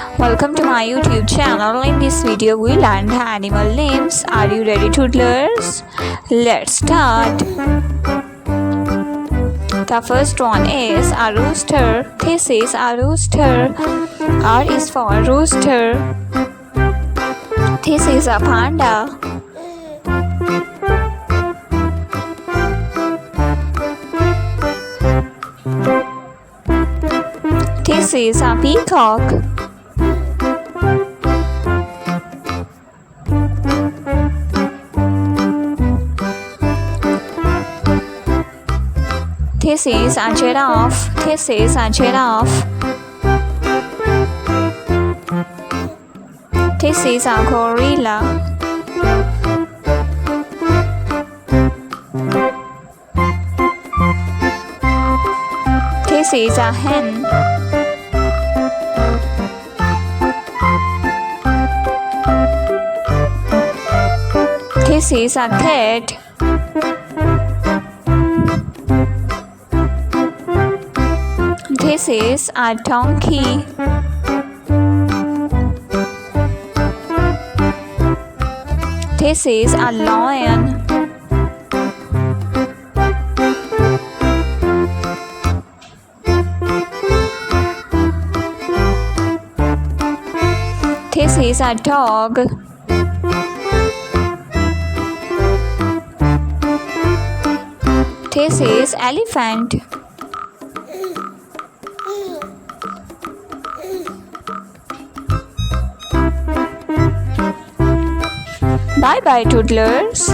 Welcome to my YouTube channel. In this video, we learn the animal names. Are you ready, toddlers? Let's start. The first one is a rooster. This is a rooster. R is for rooster. This is a panda. This is a peacock. This is a giraffe. This is a giraffe. This is a gorilla. This is a hen. This is a cat. This is a donkey. This is a lion. This is a dog. This is elephant. Bye bye, toddlers.